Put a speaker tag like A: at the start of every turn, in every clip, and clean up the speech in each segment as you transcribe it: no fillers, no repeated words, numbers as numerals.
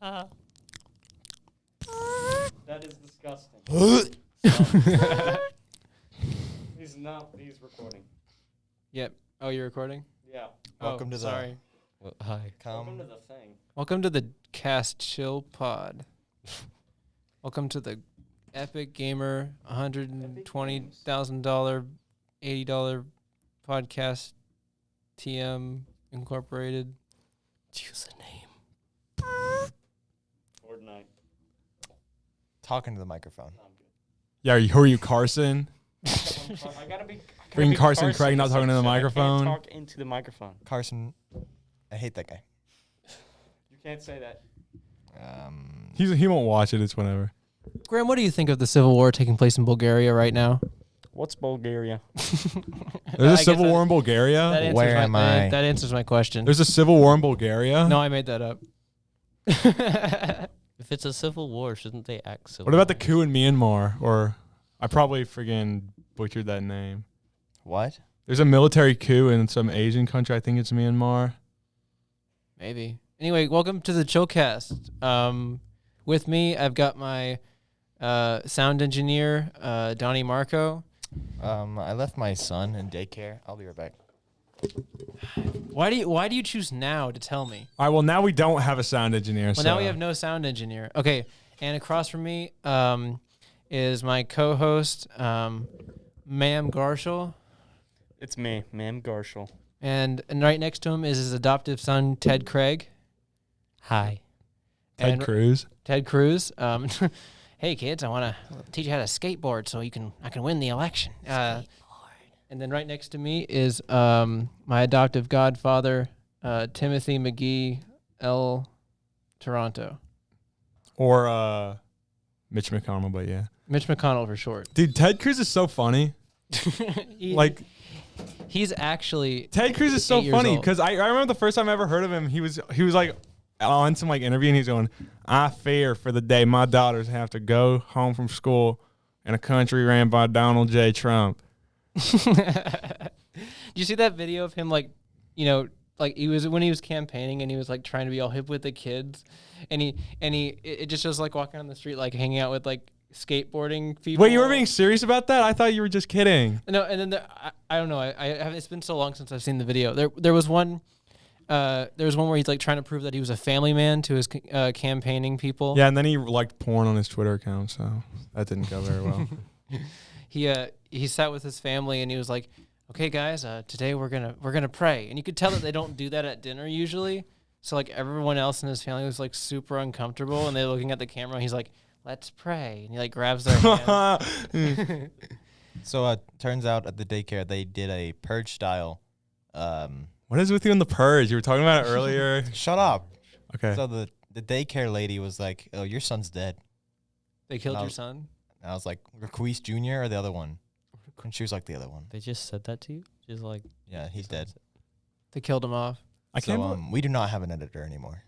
A: That is disgusting. He's recording.
B: Yep. Oh, you're recording?
A: Yeah.
C: Welcome to the.
B: sorry.
C: Well, hi.
A: Welcome to the thing.
B: Welcome to the Cast Chill Pod. Welcome to the Epic Gamer $120,000 $80 podcast TM Incorporated. Choose a name.
A: Fortnite.
C: Talking to the microphone.
A: I'm good.
D: Yeah, who are you, Carson?
A: I gotta be.
D: Freaking Carson Craig not talking to the microphone.
A: I can't talk into the microphone.
C: Carson, I hate that guy.
A: You can't say that.
D: He won't watch it. It's whatever.
B: Graham, what do you think of the civil war taking place in Bulgaria right now?
A: What's Bulgaria?
D: There's a civil war in Bulgaria.
C: Where am I?
B: That answers my question.
D: There's a civil war in Bulgaria.
B: No, I made that up.
E: If it's a civil war, shouldn't they act civil?
D: What about the coup in Myanmar? Or I probably friggin' butchered that name.
C: What?
D: There's a military coup in some Asian country. I think it's Myanmar.
B: Maybe. Anyway, welcome to the Chillcast. With me, I've got my sound engineer, Donnie Marco.
C: I left my son in daycare. I'll be right back.
B: Why do you choose now to tell me?
D: All right. Well, now we don't have a sound engineer.
B: Well,
D: so.
B: now we have no sound engineer. Okay, and across from me is my co-host, Ma'am Garshel.
A: It's me, Ma'am Garshel.
B: And right next to him is his adoptive son, Ted Craig.
E: Hi.
D: Ted Cruz.
B: Ted Cruz. Hey kids, I want to teach you how to skateboard so I can win the election. And then right next to me is my adoptive godfather, Timothy McGee, L. Toronto.
D: Or Mitch McConnell, but yeah.
B: Mitch McConnell for short.
D: Dude, Ted Cruz is so funny.
B: He's actually
D: Ted Cruz is so
B: 8 years
D: funny
B: old.
D: because I remember the first time I ever heard of him, he was like on some like interview and he's going, I fear for the day my daughters have to go home from school in a country ran by Donald J. Trump.
B: Did you see that video of him like he was when he was campaigning and he was like trying to be all hip with the kids and it just shows like walking on the street like hanging out with like skateboarding people.
D: Wait, you were being serious about that? I thought you were just kidding.
B: No, and then I don't know. I have, it's been so long since I've seen the video. There was one where he's like trying to prove that he was a family man to his campaigning people.
D: Yeah, and then he liked porn on his Twitter account, so that didn't go very well.
B: He sat with his family and he was like, "Okay, guys, today we're gonna pray." And you could tell that they don't do that at dinner usually. So like everyone else in his family was like super uncomfortable, and they're looking at the camera. And he's like, "Let's pray," and he like grabs their hand.
C: So turns out at the daycare they did a purge style.
D: What is with you in the purge? You were talking about it earlier.
C: Shut up.
D: Okay.
C: So the daycare lady was like, "Oh, your son's dead."
B: They killed your son?
C: And I was like, Raquise Jr. or the other one? And she was like, the other one.
E: They just said that to you? Just like,
C: Yeah, he's dead.
B: They killed him off.
C: So we do not have an editor anymore.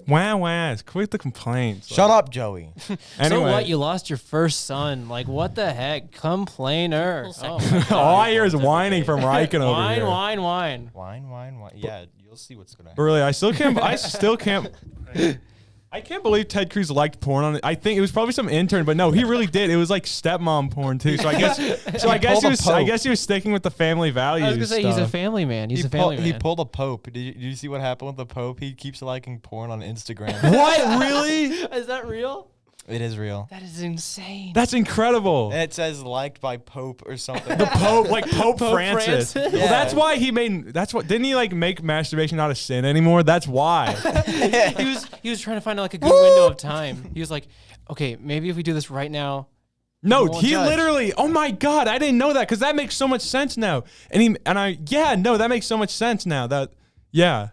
D: Wow. Quit the complaints.
C: Shut up, Joey.
D: Anyway.
B: So what? You lost your first son. Like, what the heck? Complainer. Oh my God.
D: All I hear is whining from Riken over
B: Wine,
D: here.
B: wine.
C: Wine. Yeah, you'll see what's going to happen.
D: But really, I still can't. I can't believe Ted Cruz liked porn on it. I think it was probably some intern, but no, he really did. It was like stepmom porn too. So I guess he was sticking with the family values.
B: I was gonna say he's a
D: stuff.
B: family man.
C: He pulled a Pope. Did you see what happened with the Pope? He keeps liking porn on Instagram.
D: What? Really?
B: Is that real?
C: It is real.
B: That is insane.
D: That's incredible.
C: It says liked by Pope or something.
D: The Pope, like Pope Francis.
B: Francis?
D: Well, that's why didn't he like make masturbation not a sin anymore? That's why.
B: he was trying to find like a good window of time. He was like, okay, maybe if we do this right now.
D: No,
B: won't
D: he
B: judge.
D: literally. Oh my God, I didn't know that because that makes so much sense now. That makes so much sense now.
C: Yep.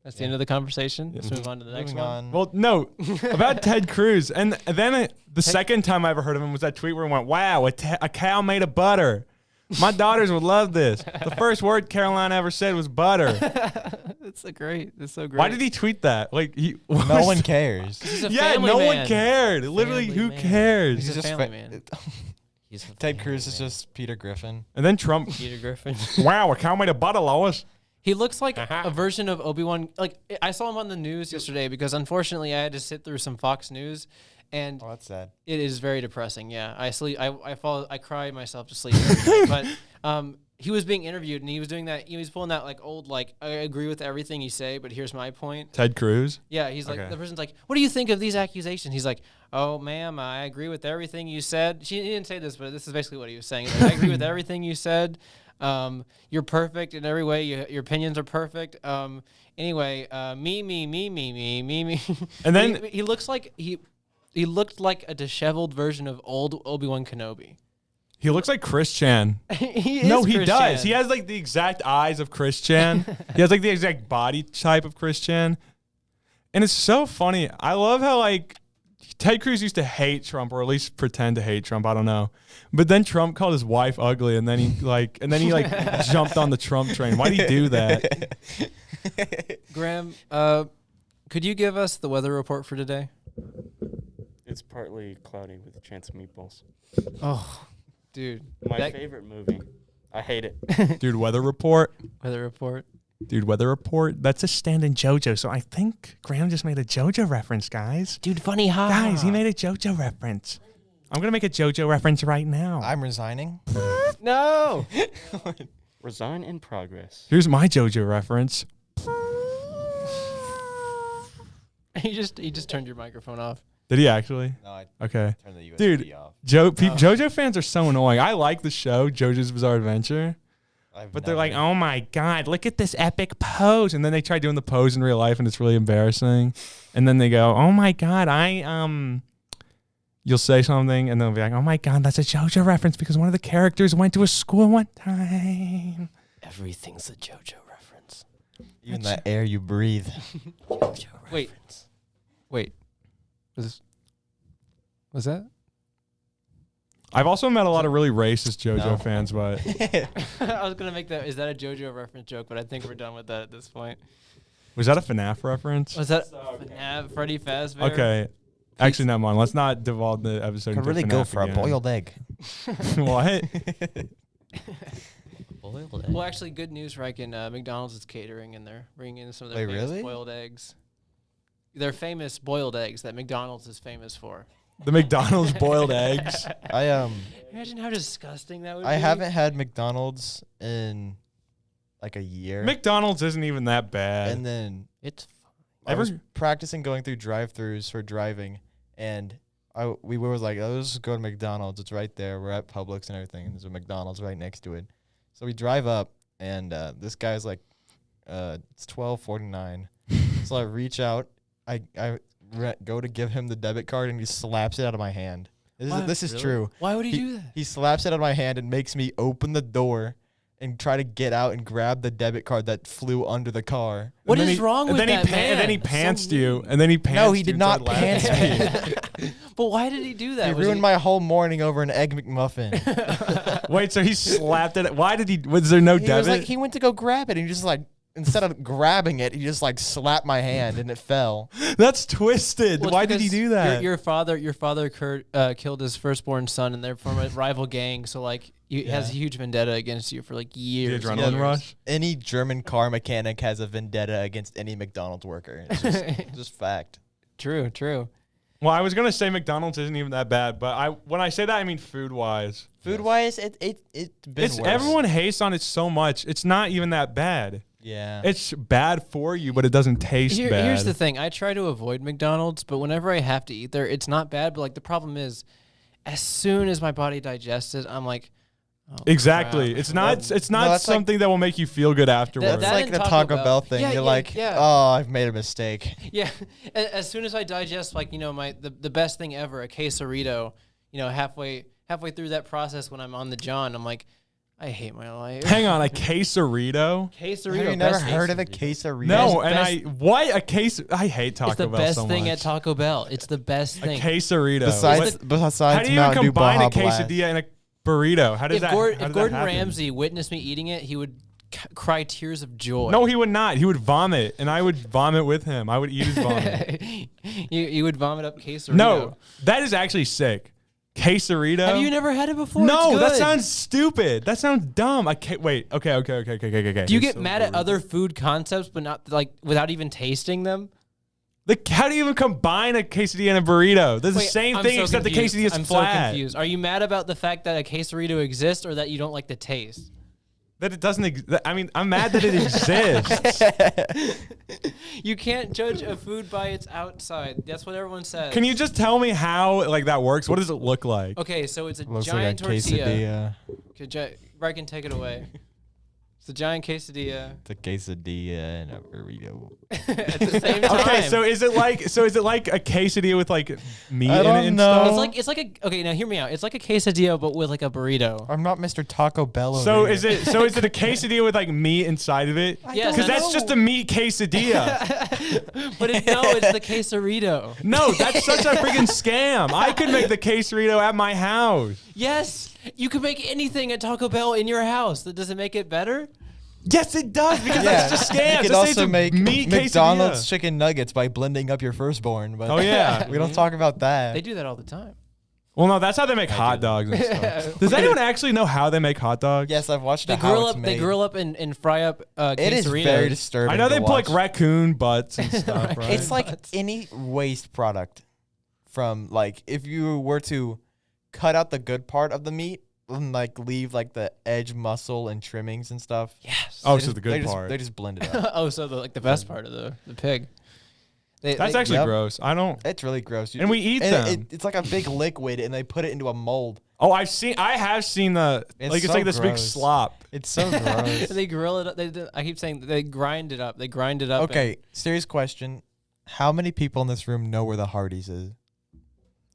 B: That's the end of the conversation. Let's move on to the next one.
D: Well, no, about Ted Cruz. And then the second time I ever heard of him was that tweet where he went, wow, a cow made of butter. My daughters would love this. The first word Caroline ever said was butter.
B: That's so great.
D: Why did he tweet that? Like
C: No one cares.
B: He's a
D: Yeah,
B: family
D: no
B: man.
D: one cared. Literally,
B: Family
D: who
B: man.
D: cares?
B: He's a family man.
C: Ted Cruz is just Peter Griffin.
D: And then Trump,
E: Peter Griffin.
D: wow, a cow made of butter, Lois.
B: He looks like a version of Obi-Wan. Like I saw him on the news yesterday because unfortunately I had to sit through some Fox News, and
C: Oh, that's sad.
B: it is very depressing. Yeah, I sleep. I fall. I cry myself to sleep every night. But he was being interviewed and he was doing that. He was pulling that like old like I agree with everything you say, but here's my point.
D: Ted Cruz.
B: Yeah, he's like
D: Okay.
B: the person's like, what do you think of these accusations? He's like, oh, ma'am, I agree with everything you said. He didn't say this, but this is basically what he was saying. He's like, I agree with everything you said. You're perfect in every way. Your opinions are perfect. Anyway, me.
D: And then
B: he looks like he looked like a disheveled version of old Obi-Wan Kenobi.
D: he looks like Chris Chan.
B: He is
D: No, he
B: Chris
D: does.
B: Chan.
D: He has like the exact eyes of Chris Chan. He has like the exact body type of Chris Chan. And it's so funny. I love how like Ted Cruz used to hate Trump, or at least pretend to hate Trump. I don't know. But then Trump called his wife ugly, and then he jumped on the Trump train. Why did he do that?
B: Graham, could you give us the weather report for today?
A: It's partly cloudy with a chance of meatballs.
B: Oh, dude.
A: My
B: That-
A: favorite movie. I hate it.
D: Dude, weather report.
B: Weather report.
D: Dude, weather report. That's a stand in JoJo. So I think Graham just made a JoJo reference, guys.
B: Dude, funny how.
D: Guys, he made a JoJo reference. I'm going to make a JoJo reference right now.
C: I'm resigning.
B: No.
A: Resign in progress.
D: Here's my JoJo reference.
B: he just turned your microphone off.
D: Did he actually?
C: No, I
D: Okay.
C: turned the USB
D: Dude,
C: off.
D: JoJo fans are so annoying. I like the show, JoJo's Bizarre Adventure. But they're like,
C: never-
D: oh my God, look at this epic pose. And then they try doing the pose in real life and it's really embarrassing. And then they go, oh my God, you'll say something and they'll be like, oh my God, that's a JoJo reference because one of the characters went to a school one time.
B: Everything's a JoJo reference.
C: even that air you breathe.
B: JoJo
E: Wait.
B: reference. Wait. Was that?
D: I've also met a lot of really racist JoJo fans, but
B: I was gonna make that. Is that a JoJo reference joke? But I think we're done with that at this point.
D: was that a FNAF reference?
B: Was that Freddy Fazbear?
D: Okay. Actually, never mind. Let's not devolve the episode.
C: Could
D: into
C: really
D: FNAF
C: go for
D: again.
C: a boiled egg.
D: What?
E: Boiled egg.
B: Well, actually, good news, Riken. McDonald's is catering, and they're bringing in some of their
C: Wait,
B: famous
C: really?
B: boiled eggs. They're famous boiled eggs that McDonald's is famous for.
D: The McDonald's boiled eggs.
B: Imagine how disgusting that would be.
C: I haven't had McDonald's in like a year.
D: McDonald's isn't even that bad.
C: And then
E: It's
C: I was
D: Ever-
C: practicing going through drive-throughs for driving, and we were like, oh, let's just go to McDonald's. It's right there. We're at Publix and everything, and there's a McDonald's right next to it. So we drive up, and this guy's like, it's $12.49. So I reach out, I go to give him the debit card, and he slaps it out of my hand. This is
B: Really?
C: true.
B: Why would he do that?
C: He slaps it out of my hand and makes me open the door and try to get out and grab the debit card that flew under the car.
B: What
D: And then
B: is wrong with that man?
D: And then he
B: That's so
D: pantsed you.
B: mean.
D: And then he pantsed
C: No, he
D: you
C: did
D: and
C: not
D: started laughing.
C: pants me.
B: But why did he do that?
C: He
B: Was
C: ruined my whole morning over an egg McMuffin.
D: Wait, so he slapped it. Why did he? Was there no
C: He
D: debit?
C: was like, he went to go grab it, and he just like, instead of grabbing it, he just like slapped my hand, and it fell.
D: That's twisted.
B: Well, it's
D: Why did he
B: because
D: do that?
B: Your father killed his firstborn son, and they're from a rival gang. So like, he has a huge vendetta against you for like
D: The
B: years.
D: adrenaline
C: Yeah.
D: rush.
C: Any German car mechanic has a vendetta against any McDonald's worker. It's just fact.
B: True.
D: Well, I was gonna say McDonald's isn't even that bad, but when I say that, I mean food wise.
C: Food wise, it's been
D: It's
C: worse.
D: everyone hates on it so much. It's not even that bad.
C: Yeah.
D: It's bad for you, but it doesn't taste bad.
B: Here's the thing. I try to avoid McDonald's, but whenever I have to eat there, it's not bad. But like the problem is, as soon as my body digests it, I'm like, oh,
D: Exactly.
B: crap.
D: It's not. It's not
C: that's like-
D: something that will make you feel good afterwards.
C: It's
B: that
C: like
B: and
C: the
B: Taco
C: Taco
B: Bell.
C: Bell thing.
B: Yeah,
C: You're
B: yeah,
C: like,
B: yeah.
C: oh, I've made a mistake.
B: Yeah. As soon as I digest, like the best thing ever, a quesarito. Halfway through that process, when I'm on the John, I'm like, I hate my life.
D: Hang on, a quesarito.
B: Quesarito.
C: Have you never
B: best
C: heard of a
B: quesarito.
C: quesarito?
D: No,
B: Best-
D: and what a case. I hate Taco
B: It's the
D: Bell
B: best
D: so
B: thing
D: much.
B: at Taco Bell. It's the best
D: A
B: thing.
D: quesarito.
C: Besides
D: How do you even
C: Mountain Dew
D: combine a
C: Baja Blast.
D: quesadilla and a burrito? How does
B: If,
D: that?
B: Gordon,
D: how
B: if
D: does that
B: Gordon
D: happen?
B: Ramsay witnessed me eating it, he would cry tears of joy.
D: No, he would not. He would vomit, and I would vomit with him. I would eat his vomit.
B: you would vomit up quesarito.
D: No, that is actually sick. Quesarito.
B: Have you never had it before?
D: No,
B: It's
D: that
B: good.
D: sounds stupid. That sounds dumb. I can't wait. Okay.
B: Do you get mad at other food concepts, but not like without even tasting them?
D: Like, how do you even combine a quesadilla and a burrito? They're the
B: Wait,
D: same
B: I'm
D: thing
B: so
D: except
B: confused.
D: the quesadilla is
B: I'm
D: flat.
B: so confused. Are you mad about the fact that a quesarito exists, or that you don't like the taste?
D: That it doesn't. I mean, I'm mad that it exists.
B: You can't judge a food by its outside. That's what everyone says.
D: Can you just tell me how like that works? What does it look like?
B: Okay, so it's a
C: Looks
B: giant
C: like a
B: tortilla.
C: quesadilla.
B: Okay, Bryce can take it away. It's a giant quesadilla.
C: It's a quesadilla and a burrito.
B: At the same time.
D: Okay, so is it like a quesadilla with like meat
C: I
D: in
C: don't
D: it and
C: know.
D: stuff?
B: it's like a okay. Now hear me out. It's like a quesadilla, but with like a burrito.
C: I'm not Mr. Taco Bell.
D: So
C: over
D: is
C: here.
D: it a quesadilla with like meat inside of it?
B: Yes,
D: Because
B: I
D: that's
B: know.
D: just a meat quesadilla.
B: But it's the quesarito.
D: No, that's such a freaking scam. I could make the quesarito at my house.
B: Yes, you can make anything at Taco Bell in your house. That doesn't make it better.
D: Yes, it does because that's just scam.
C: You could
D: Just say it's
C: also
D: a
C: make
D: meat
C: McDonald's
D: quesadilla.
C: chicken nuggets by blending up your firstborn. But
D: Oh yeah.
C: we don't talk about that.
B: They do that all the time.
D: Well, no, that's how they make hot dogs and stuff. Does anyone actually know how they make hot dogs?
C: Yes, I've watched
B: They
C: how
B: grill
C: it's
B: up.
C: made.
B: They grill up and fry up.
C: It is very disturbing.
D: I know they
C: to
D: put like
C: watch.
D: raccoon butts and stuff, right?
C: It's like
B: Butts.
C: any waste product from like if you were to cut out the good part of the meat and like leave like the edge muscle and trimmings and stuff.
B: Yes.
D: Oh,
C: They
D: so
C: just-
D: the good
C: they just-
D: part.
C: They just blend it up.
B: Oh, so the best part of the pig.
D: That's actually
C: Yep.
D: gross. I don't.
C: It's really gross.
D: And we eat
C: and
D: them.
C: it's like a big liquid, and they put it into a mold.
D: Oh, I have seen the
C: It's
D: like it's
C: so
D: like this big
C: gross.
D: slop.
C: It's so gross.
B: They grill it up. I keep saying they grind it up. They grind it up.
C: Okay, serious question. How many people in this room know where the Hardee's is?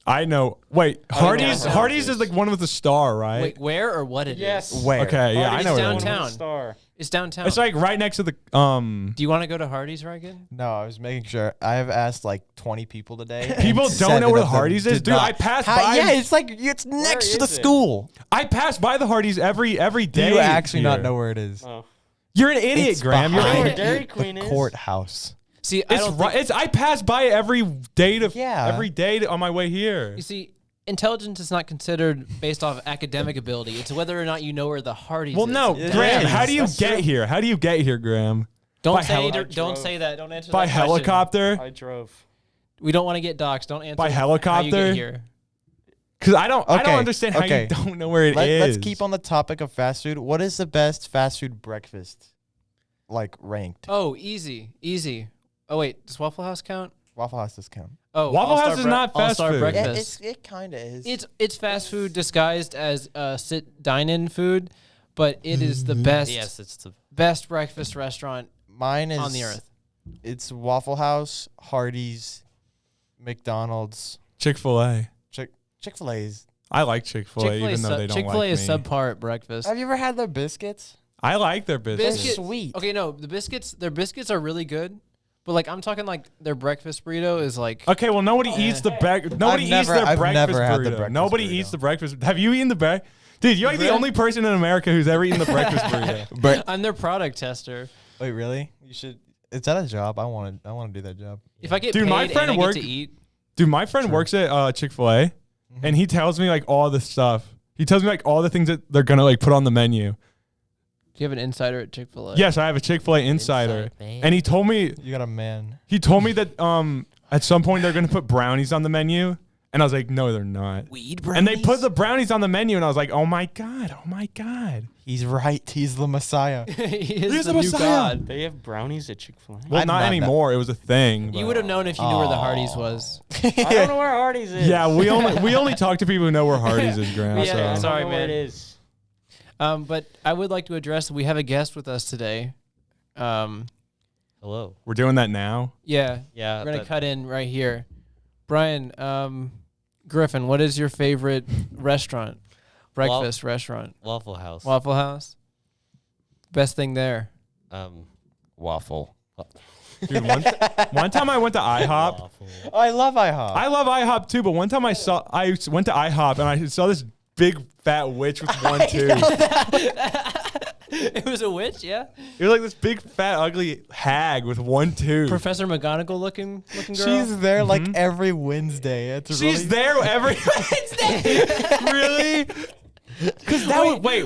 D: I know. Wait,
B: I don't know
D: Hardee's.
B: where
D: Hardee's
A: Hardee's
D: is like one with a star, right?
B: Wait, where or what it is?
A: Yes.
C: Where?
D: Okay, yeah, I
A: Hardee's
D: know.
B: It's
D: where it is.
B: downtown.
A: Star.
B: It's downtown.
D: It's like right next to the
B: Do you want to go to Hardee's, Reagan?
C: No, I was making sure. I have asked like 20 people today.
D: People
C: and
D: don't know
C: 7
D: where the
C: of them
D: Hardee's is,
C: did
D: dude.
C: not.
D: I passed
C: How-
D: by.
C: Yeah, it's like it's next to the
A: is it?
C: school.
D: I pass by the Hardee's every
C: Do
D: day.
C: you actually not
D: here.
C: know where it is?
A: Oh.
D: You're an idiot,
C: It's
D: Graham. You're
A: You know where
C: behind
A: Dairy Queen
C: the
A: is?
C: courthouse.
B: See, I
D: It's
B: don't
D: right.
B: think,
D: It's I pass by every day to
C: Yeah.
D: every day on my way here.
B: you see, intelligence is not considered based off academic ability. It's whether or not you know where the Hardee's
D: Well,
B: is.
D: no,
C: It
D: Graham.
C: is.
D: How do you
A: That's
D: get
A: true.
D: here? How do you get here, Graham?
B: Don't
D: by
B: say
D: heli-
A: I
B: don't
A: drove.
B: say that. Don't answer
D: By
B: that question.
D: helicopter?
A: I drove.
B: We don't want to get doxxed. Don't answer
D: By
B: how you
D: helicopter?
B: get here.
D: Because I don't
C: Okay,
D: understand how
C: okay.
D: you don't know where it is.
C: Let's keep on the topic of fast food. What is the best fast food breakfast? Like ranked.
B: Oh, easy. Oh wait, does Waffle House count?
C: Waffle House discount.
B: Oh,
D: Waffle
B: All-Star
D: House is not fast
B: All-Star
D: food.
C: Yeah,
B: breakfast.
C: it kind of is.
B: It's fast food disguised as sit dine-in food, but it is the best
E: Yes, it's the
B: best breakfast restaurant
C: Mine is
B: on the earth.
C: It's Waffle House, Hardee's, McDonald's,
D: Chick-fil-A.
C: Chick-fil-A is.
D: I like Chick-fil-A, even though they don't
B: Chick-fil-A
D: like
B: is
D: me.
B: subpar at breakfast.
C: Have you ever had their biscuits?
D: I like their biscuits.
C: Biscuit- sweet.
B: Okay, no, their biscuits are really good, but like I'm talking like their breakfast burrito is like
D: Okay, well, nobody eats the nobody eats
C: never-
D: their
C: I've
D: breakfast
C: never had
D: burrito.
C: the breakfast
D: Nobody
C: burrito.
D: eats the breakfast. Have you eaten the breakfast? Dude, you're like the
B: Bread?
D: only person in America who's ever eaten the breakfast burrito.
C: But
B: I'm their product tester.
C: wait, really? You should. Is that a job? I want to do that job.
B: If I get
D: Dude,
B: paid
D: my friend
B: and I
D: worked-
B: get to eat,
D: Dude, my friend
C: True.
D: works at Chick-fil-A,
C: Mm-hmm.
D: and he tells me like all the stuff. He tells me like all the things that they're gonna like put on the menu.
B: do you have an insider at Chick-fil-A?
D: Yes, I have a Chick-fil-A insider,
E: Inside man.
D: and he told me
C: You got a man.
D: that at some point they're gonna put brownies on the menu, and I was like, no, they're not.
B: Weed
D: And they
B: brownies?
D: put the brownies on the menu, and I was like, oh my god.
C: He's right. He's the Messiah.
B: he is
D: He's
B: the
D: the
B: new
D: Messiah.
B: god.
A: They have brownies at Chick-fil-A.
D: Well,
C: I'm
D: not
C: not that-
D: anymore. It was a thing.
B: You
D: but-
B: would have known if you knew where the Hardee's was.
A: I don't know where Hardee's is.
D: Yeah, we only talk to people who know where Hardee's is, Graham.
B: Yeah,
A: I
D: so.
A: don't
B: sorry,
A: know where
B: man.
A: it is.
B: But I would like to address we have a guest with us today.
E: hello.
D: We're doing that now.
B: Yeah,
E: Yeah,
B: we're gonna
E: that-
B: cut in right here. Brian, Griffin, what is your favorite restaurant? Breakfast restaurant?
E: Waffle House.
B: Waffle House. Best thing there.
C: Waffle.
D: Dude, one time I went to IHOP.
E: Waffle.
C: I love IHOP.
D: I love IHOP too, but one time I went to IHOP and I saw this big fat witch with one tooth.
B: It was a witch, yeah.
D: It was like this big, fat, ugly hag with one tooth.
B: Professor McGonagall looking girl.
C: She's there like every Wednesday. It's
D: She's there every Wednesday. Really? Because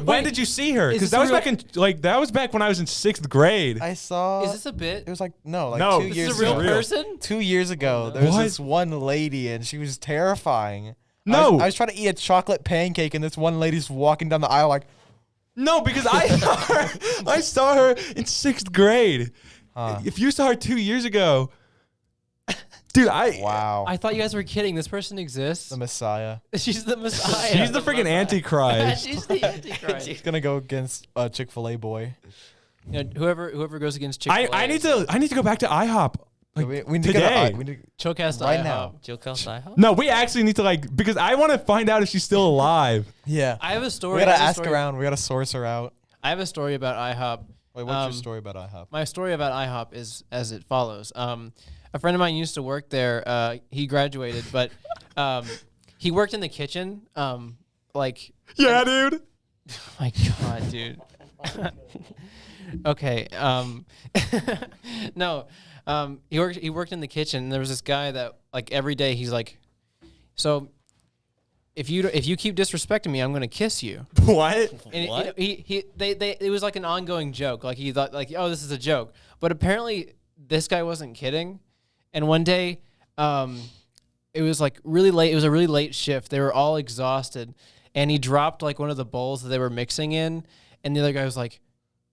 D: when did you see her?
B: Is
D: Because
B: this
D: that was back when I was in 6th grade.
C: I saw.
B: Is this a bit?
C: It was like no,
D: No,
C: 2
D: this
C: years
B: Is this a real
C: ago.
B: person?
C: 2 years ago, there was
D: What?
C: this one lady, and she was terrifying.
D: No.
C: I was trying to eat a chocolate pancake, and this one lady's walking down the aisle like,
D: No, because I saw her in 6th grade. If you saw her 2 years ago, dude,
C: wow,
B: I thought you guys were kidding. This person exists.
C: the Messiah.
B: She's the Messiah.
D: she's the freaking Antichrist.
B: She's the Antichrist.
C: He's gonna go against Chick-fil-A boy.
B: You know, whoever goes against Chick-fil-A.
D: I need to go back to IHOP. Like,
C: we need to
D: today.
C: we need
B: Chillcast
C: right
B: IHOP.
C: now.
E: Chillcast IHOP?
D: No, we actually need to because I want to find out if she's still alive.
C: yeah.
B: I have a story.
C: We gotta
B: I have a
C: ask
B: story-
C: around. We gotta source her out.
B: I have a story about IHOP.
C: Wait, what's your story about IHOP?
B: My story about IHOP is as it follows. A friend of mine used to work there. He graduated, but he worked in the kitchen.
D: Yeah, dude.
B: Oh my God, dude. Okay. No. He worked in the kitchen. And there was this guy that every day he's like, so if you keep disrespecting me, I'm gonna kiss you.
D: What?
B: And
E: What?
B: it was like an ongoing joke. Like he thought oh, this is a joke. But apparently this guy wasn't kidding. And one day, it was really late. It was a really late shift. They were all exhausted, and he dropped one of the bowls that they were mixing in. And the other guy was like,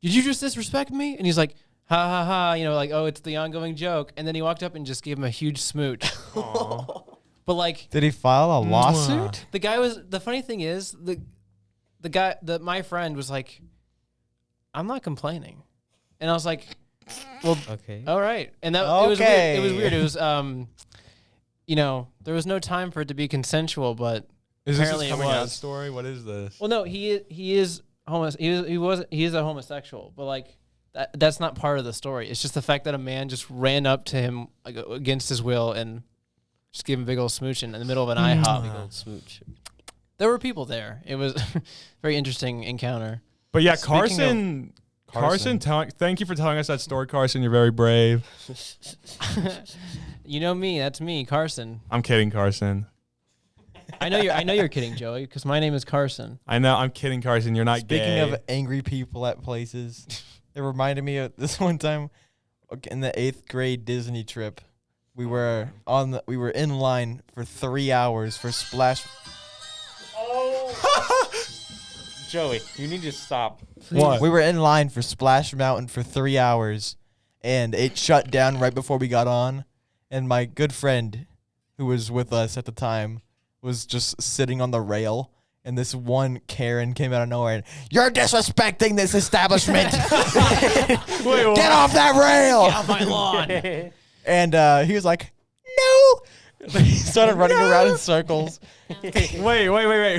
B: "Did you just disrespect me?" And he's like, "Ha ha ha!" Oh, it's the ongoing joke. And then he walked up and just gave him a huge smooch. But
C: Did he file a lawsuit?
B: the guy was. The funny thing is my friend was like, "I'm not complaining," and I was like, "Well,
E: Okay.
B: all right." And that it was weird. It was
C: Okay.
B: weird. It was there was no time for it to be consensual, but
D: Is
B: apparently
D: this a
B: it
D: coming out
B: was.
D: story? What is this?
B: Well, no, he is he is a homosexual, but that's not part of the story. It's just the fact that a man just ran up to him against his will and just gave him a big old smooch in the middle of an IHOP.
E: Big old smooch.
B: There were people there. It was a very interesting encounter.
D: But yeah,
C: Speaking
D: Carson, thank you for telling us that story, Carson. You're very brave.
B: You know me. That's me, Carson.
D: I'm kidding, Carson.
B: I know you're kidding, Joey, because my name is Carson.
D: I know. I'm kidding, Carson. You're not
C: Speaking
D: gay.
C: of angry people at places, it reminded me of this one time in the 8th grade Disney trip. We were in line for 3 hours for Splash.
A: Joey, you need to stop.
D: What?
C: We were in line for Splash Mountain for 3 hours, and it shut down right before we got on. And my good friend, who was with us at the time, was just sitting on the rail. And this one Karen came out of nowhere and, "You're disrespecting this establishment. Get off that rail."
B: Get off my lawn.
C: And he was like, "No." He started running around in circles.
D: Wait.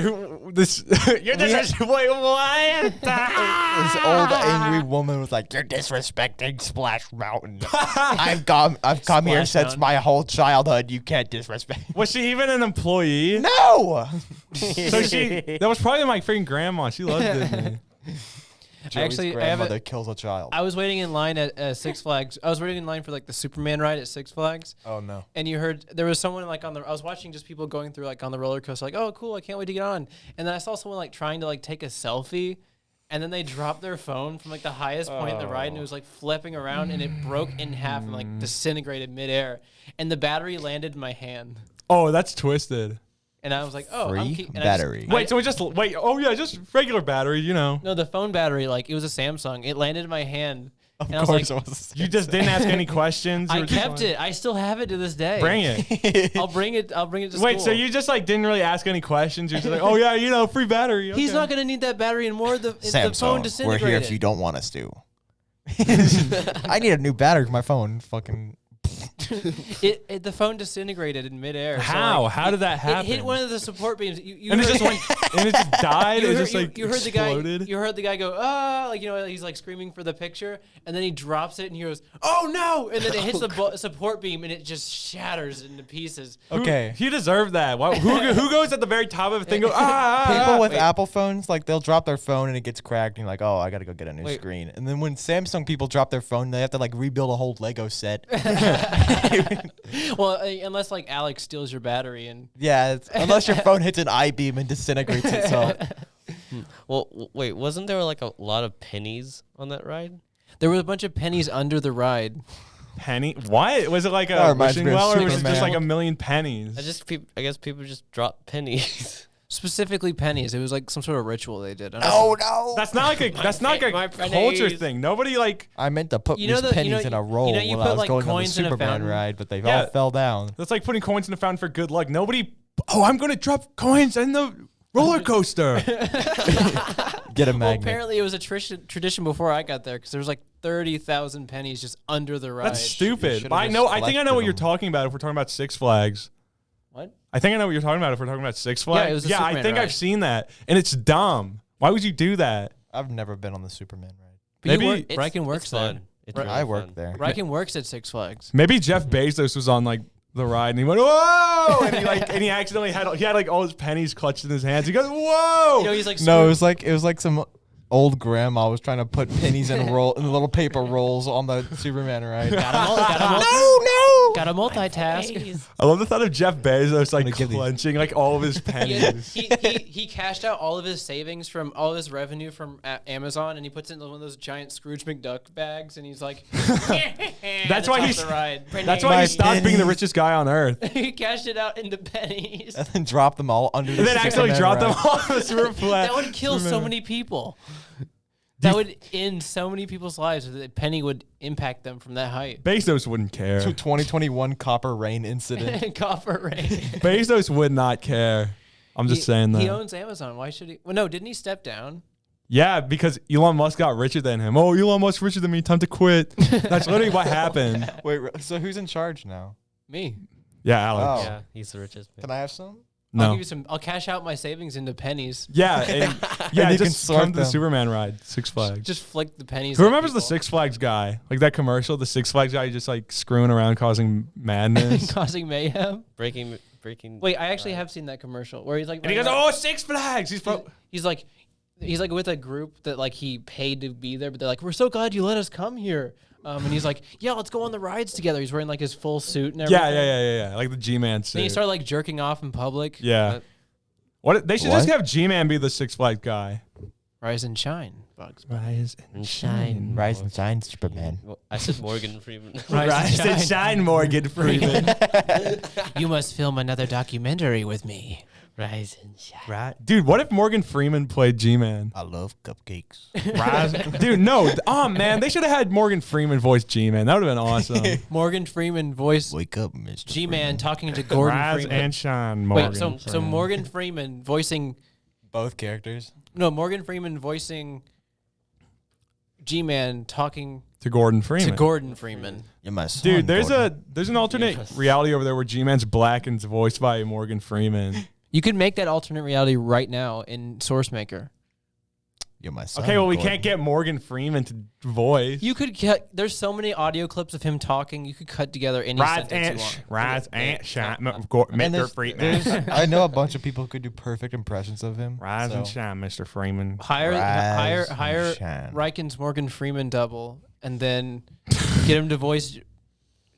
D: Who, this? You're just wait. What?
C: This old angry woman was like, "You're disrespecting Splash Mountain. I've come here
B: Splash
C: since
B: Mountain.
C: my whole childhood. You can't disrespect."
D: Was she even an employee?
C: No.
D: So that was probably my freaking grandma. She loved Disney.
C: Joey's
B: I have
C: grandmother kills a child.
B: I was waiting in line at Six Flags. I was waiting in line for the Superman ride at Six Flags.
C: Oh no.
B: And you heard there was someone I was watching just people going through on the roller coaster oh cool, I can't wait to get on. And then I saw someone trying to take a selfie, and then they dropped their phone from the highest point in the ride, and it was flipping around, and it broke in half and disintegrated midair, and the battery landed in my hand.
D: Oh, that's twisted.
B: And I was like, oh,
C: Free battery.
D: Wait, so it just wait. Oh yeah, just regular battery. No,
B: the phone battery, it was a Samsung. It landed in my hand.
C: Of
B: and I was
C: course,
B: like,
C: it was.
D: you just didn't ask any questions. You
B: I
D: were just
B: kept it. I still have it to this day.
D: Bring it.
B: I'll bring it to
D: Wait,
B: school.
D: so you just didn't really ask any questions? You're just oh yeah, free battery. Okay.
B: He's not gonna need that battery anymore. The phone
C: Samsung, we're
B: disintegrated.
C: here if you don't want us to. I need a new battery for my phone. Fucking.
B: The phone disintegrated in midair.
D: How? How did that happen?
B: It hit one of the support beams.
D: and it just went. And it just died. It just like
B: you heard
D: exploded.
B: the guy. You heard the guy go, ah, like he's like screaming for the picture, and then he drops it and he goes, oh no, and then it hits the support beam and it just shatters into pieces.
C: Okay.
D: He deserved that. Who goes at the very top of a thing? Go
C: People with
B: Wait.
C: Apple phones, like they'll drop their phone and it gets cracked, and you're like, oh, I gotta go get a new screen. And then when Samsung people drop their phone, they have to like rebuild a whole Lego set.
B: Well, unless like Alex steals your battery and
C: Yeah, unless your phone hits an I-beam and disintegrates itself.
E: Well, wait, wasn't there like a lot of pennies on that ride?
B: there was a bunch of pennies under the ride.
D: Penny? What was it like
C: That
D: a
C: reminds
D: wishing
C: me of
D: well, or was it just
C: Superman.
D: like a million pennies?
E: I guess people just drop pennies.
B: Specifically pennies. It was like some sort of ritual they did.
C: Oh no!
D: That's not like
E: My
D: a culture
E: pennies.
D: thing. Nobody like.
C: I meant to put
B: You know
C: these
B: the-
C: pennies in a roll
B: you
C: when I
B: put,
C: was
B: like,
C: going on the
B: coins in a
C: Superman
B: fountain?
C: ride, but they
D: Yeah.
C: all fell down.
D: That's like putting coins in the fountain for good luck. Nobody. Oh, I'm gonna drop coins in the roller coaster.
C: Get a
B: Well,
C: magnet.
B: apparently it was a tradition before I got there because there was like 30,000 pennies just under the ride.
D: That's stupid.
C: should've
D: But I
C: just
D: know. I think I know
C: collected
D: what you're
C: them.
D: talking about. If we're talking about Six Flags.
B: What?
D: I think I know what you're talking about. If we're talking about Six Flags.
B: it was a
D: I
B: Superman
D: think
B: ride.
D: I've seen that, and it's dumb. Why would you do that?
C: I've never been on the Superman ride.
B: But
D: Maybe-
B: you work,
E: It's-
B: Riken works
E: it's
B: there.
E: fun. It's
B: Right.
E: really
C: I worked
E: fun.
C: there.
B: Riken works at Six Flags.
D: Maybe Jeff Bezos was on like the ride, and he went whoa, and he accidentally had like all his pennies clutched in his hands. He goes whoa.
B: You know, he's like
C: No, it was like some old grandma was trying to put pennies in the little paper rolls on the Superman ride.
B: Got to multitask.
D: I love the thought of Jeff Bezos like
C: gonna give these-
D: clenching like all of his pennies.
B: he cashed out all of his savings from all of his revenue from Amazon, and he puts it in one of those giant Scrooge McDuck bags, and he's like,
D: That's why he's-
B: the ride.
D: That's why
C: My
D: he stopped being the
C: pennies.
D: richest guy on earth.
B: He cashed it out into pennies.
C: And then drop them all under the
D: And then accidentally
C: Superman
D: dropped them
C: ride.
D: all on the super flat.
B: That would kill so many people. That would end so many people's lives. The penny would impact them from that height.
D: Bezos wouldn't care.
C: 2021 copper rain incident.
B: Copper rain.
D: Bezos would not care. I'm just saying that.
B: He owns Amazon. Why should he? Well, no, didn't he step down?
D: Yeah, because Elon Musk got richer than him. Oh, Elon Musk's richer than me. Time to quit. That's literally what happened.
C: Wait, so who's in charge now?
B: Me.
D: Yeah, Alex.
C: Oh.
E: Yeah, he's the richest man.
C: Can I have some?
B: I'll
D: No.
B: give you some. I'll cash out my savings into pennies.
D: Yeah, and, yeah.
C: And you can
D: Just
C: sort
D: come to the
C: them.
D: Superman ride, Six Flags.
B: Just flick the pennies.
D: Who
B: at
D: remembers the
B: people.
D: Six Flags guy? Like that commercial, the Six Flags guy just like screwing around, causing madness.
B: causing mayhem?
E: Breaking.
B: Wait, I actually have seen that commercial where he's like,
D: And he goes, "Oh, Six Flags!" He's from.
B: he's like with a group that like he paid to be there, but they're like, we're so glad you let us come here. And he's like, yeah, let's go on the rides together. He's wearing like his full suit and everything.
D: Yeah. Like the G-Man suit.
B: Then he started like jerking off in public.
D: Yeah. What they should
C: What?
D: just have G-Man be the Six Flags guy.
B: Rise and shine, Bugs.
D: Rise
E: And shine.
C: Rise and shine, Superman.
E: Well, I said Morgan Freeman.
B: Rise and shine.
D: shine, Morgan Freeman.
B: You must film another documentary with me.
E: Rise and shine.
D: Right, dude. What if Morgan Freeman played G-Man?
C: I love cupcakes.
D: Dude, no. Oh man, they should have had Morgan Freeman voice G-Man. That would have been awesome.
B: Morgan Freeman voice
C: Wake up, Mr.
B: G-Man talking to Gordon
D: Rise
B: Freeman.
D: and shine, Morgan.
B: Wait, so Morgan Freeman voicing
C: Both characters.
B: Morgan Freeman voicing G-Man talking
D: to Gordon Freeman.
B: to Gordon Freeman.
C: You're my son,
D: Dude, there's
C: Gordon.
D: an alternate
E: Yes.
D: reality over there where G-Man's black and it's voiced by Morgan Freeman.
B: You could make that alternate reality right now in SourceMaker.
C: You're my son.
D: Okay, well we
C: Gordon.
D: can't get Morgan Freeman to voice.
B: You could cut. There's so many audio clips of him talking. You could cut together any
D: Rise
B: sentence
D: and
B: you want.
D: rise and shine,
C: And
D: Mr.
C: there's-
D: Freeman.
C: I know a bunch of people who could do perfect impressions of him.
D: Rise and
C: so-
D: shine, Mr. Freeman.
B: Hire
C: Rise and
B: hire
C: shine.
B: Riken's Morgan Freeman double, and then get him to voice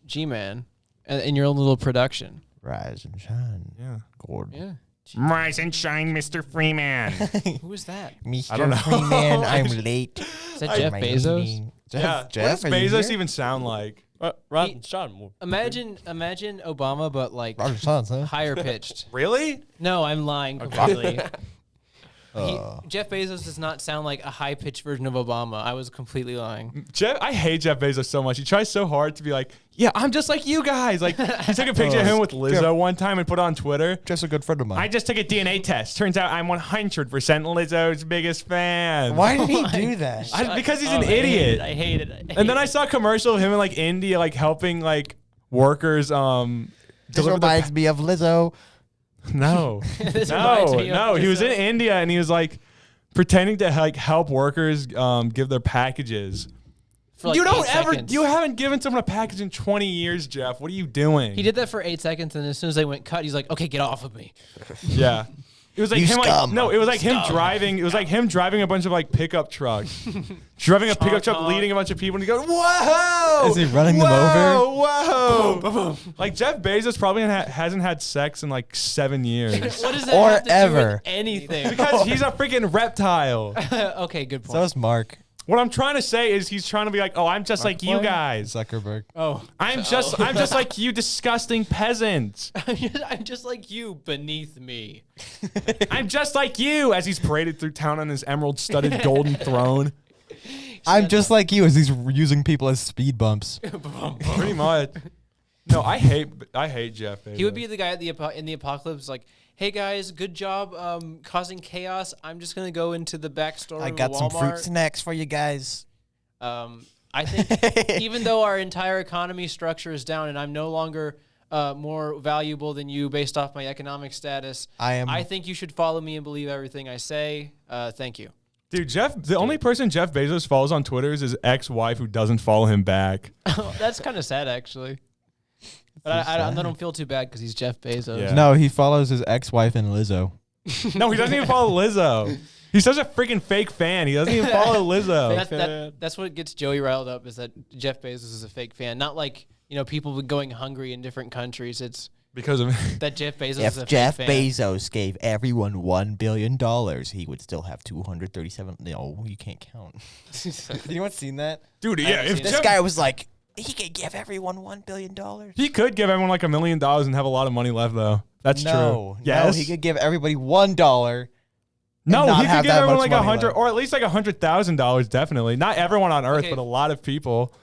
B: G-Man in your own little production.
C: Rise and shine.
D: Yeah.
C: Gordon.
B: Yeah.
D: Rise and shine, Mr. Freeman.
B: Who is that?
C: Mr.
D: I don't know.
C: Freeman, I'm late.
B: Is that Jeff
C: My
B: Bezos?
C: meeting.
D: Yeah.
C: Jeff,
D: What does
C: are you
D: Bezos
C: here?
D: even sound like?
E: Rise
B: He-
E: and shine. More.
B: Imagine Obama, but like
C: Roger Sons, huh?
B: higher pitched.
D: Really?
B: No, I'm lying completely.
C: Uh,
B: Jeff Bezos does not sound like a high pitched version of Obama. I was completely lying.
D: I hate Jeff Bezos so much. He tries so hard to be like, yeah, I'm just like you guys. Like, he took a picture of him with Lizzo one time and put it on Twitter.
C: just a good friend of mine.
D: I just took a DNA test. Turns out I'm 100% Lizzo's biggest fan.
C: Why did he do that?
D: Because he's
B: Oh,
D: an idiot.
B: I hate it.
D: And then I saw a commercial of him in like India, like helping like workers
C: This
D: deliver the
C: reminds me of Lizzo.
D: No.
B: This reminds me of
D: No, he was in
B: Lizzo.
D: India and he was like pretending to like help workers give their packages.
B: For like
D: You
B: 8
D: don't
B: seconds.
D: you haven't given someone a package in 20 years, Jeff. What are you doing?
B: He did that for 8 seconds, and as soon as they went cut, he's like, "Okay, get off of me."
D: Yeah. It was like
C: You
D: him
C: scum.
D: like no, it was like him driving. It was like him driving a bunch of like pickup trucks. Driving a pickup truck,
B: honk.
D: leading a bunch of people, and he goes, "Whoa!"
C: Is he running them over?
D: Whoa! Like Jeff Bezos probably hasn't had sex in like 7 years
B: What does that
C: Or
B: have to do
C: ever.
B: with anything?
D: because he's a freaking reptile.
B: Okay, good point.
C: So is Mark
D: What I'm trying to say is he's trying to be like, "Oh, I'm just like you guys.
C: Zuckerberg.
D: I'm just like you disgusting peasants.
B: I'm just like you beneath me.
D: I'm just like you," as he's paraded through town on his emerald-studded golden throne.
C: I'm just like you as he's using people as speed bumps.
D: Pretty much. No, I hate Jeff Bezos.
B: He would be the guy at in the apocalypse, like, "Hey guys, good job causing chaos. I'm just gonna go into the back store
C: I
B: of
C: got some fruit
B: Walmart."
C: snacks for you guys.
B: I think even though our entire economy structure is down and I'm no longer more valuable than you based off my economic status, I think you should follow me and believe everything I say. Thank you.
D: Dude, the only person Jeff Bezos follows on Twitter is his ex-wife who doesn't follow him back.
B: That's kind of sad, actually. But I don't feel too bad because he's Jeff Bezos.
D: Yeah.
C: No, he follows his ex-wife and Lizzo.
D: No, he doesn't even follow Lizzo. He's such a freaking fake fan. He doesn't even follow Lizzo.
B: That's what gets Joey riled up, is that Jeff Bezos is a fake fan. Not like, people going hungry in different countries. It's
D: Because of
B: that Jeff Bezos is a
C: If Jeff
B: fake fan.
C: Bezos gave everyone $1 billion, he would still have 237. No, you can't count. Have anyone seen that?
D: dude, yeah.
B: haven't
D: If
B: seen
C: This
D: Jeff,
C: guy was like, he could give everyone $1 billion.
D: he could give everyone like $1 million and have a lot of money left, though. That's
C: No,
D: true. Yes.
C: no, he could give everybody $1.
D: No,
C: not
D: he
C: have
D: could give
C: that
D: everyone
C: much
D: like
C: money
D: 100,
C: left.
D: or at least like $100,000. Definitely, not everyone on Earth,
B: Okay.
D: but a lot of people.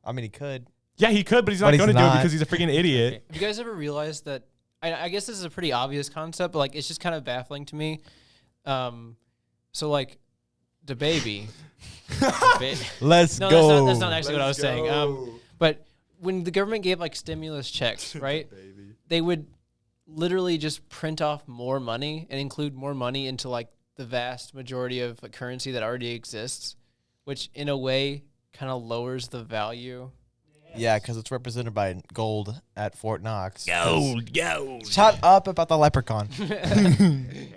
C: I mean, he could.
D: Yeah, he could, but he's
C: But
D: not
C: he's
D: going to do it
C: not.
D: because he's a freaking idiot.
B: Have you guys ever realized that? I guess this is a pretty obvious concept, but like it's just kind of baffling to me. So like, the baby.
C: Let's
B: No,
C: go.
B: that's not actually what I was saying. But when the government gave like stimulus checks, right? They would literally just print off more money and include more money into like the vast majority of currency that already exists, which in a way kind of lowers the value.
C: Yeah, because it's represented by gold at Fort Knox.
D: Gold.
C: Shut up about the leprechaun.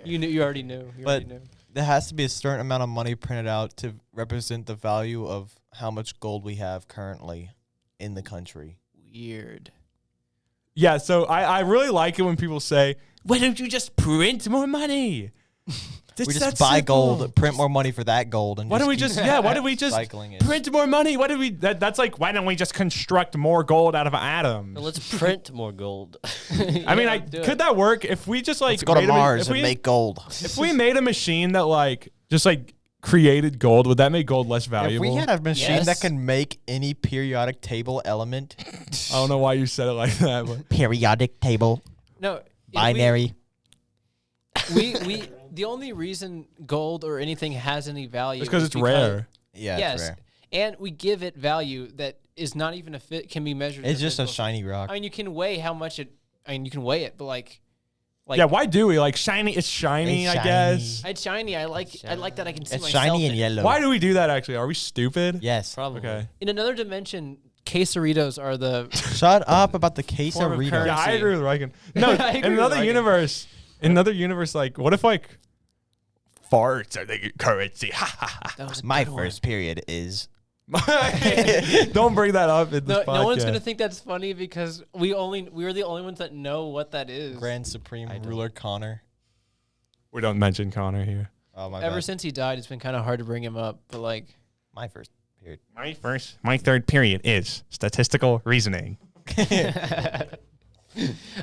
B: You already knew.
C: But there has to be a certain amount of money printed out to represent the value of how much gold we have currently in the country.
B: Weird.
D: Yeah, so I really like it when people say, "Why don't you just print more money?"
C: We just buy gold, print more money for that gold, and
D: Why don't we
C: keep
D: just why don't we just
C: cycling it?
D: print more money? Why do we that's like why don't we just construct more gold out of atoms?
E: Let's print more gold.
D: I mean, could that work if we just like
C: Let's go to
D: made a ma-
C: Mars
D: if
C: and
D: we-
C: make gold.
D: If we made a machine that like just like created gold, would that make gold less
C: If
D: valuable?
C: we had a machine
B: Yes.
C: that can make any periodic table element,
D: I don't know why you said it like that, but
C: periodic table,
B: No. if
C: binary.
B: We the only reason gold or anything has any value
D: it's because
B: is
D: it's rare.
C: Yeah,
B: Yes,
C: it's rare.
B: and we give it value that is not even can be measured. in
C: It's just a
B: physical-
C: shiny rock.
B: I mean, you can weigh how much it. I mean, you can weigh it, but like
D: Yeah, why do we like shiny? It's shiny,
C: It's
D: I
C: shiny.
D: guess.
B: it's shiny. I like that I can see
C: It's
B: myself
C: shiny
B: in
C: and
B: it.
C: yellow.
D: Why do we do that? Actually, are we stupid?
C: Yes.
E: Probably.
D: Okay.
B: In another dimension, quesaritos are the
C: Shut up about the
B: Form of
C: quesarito.
B: currency.
D: Yeah, I agree with Riken. No,
B: I
D: in
B: agree with
D: another
B: Riken.
D: universe, like, what if like farts are the currency? Ha ha ha.
B: that was a
C: My
B: good one.
C: first period is
D: Don't bring that up in this
B: No,
D: podcast.
B: no one's gonna think that's funny because we're the only ones that know what that is.
C: Grand Supreme Ruler Connor.
D: We don't mention Connor here.
C: Oh my
B: Ever
C: bad.
B: since he died, it's been kind of hard to bring him up. But like,
C: My first period.
D: My third period is statistical reasoning.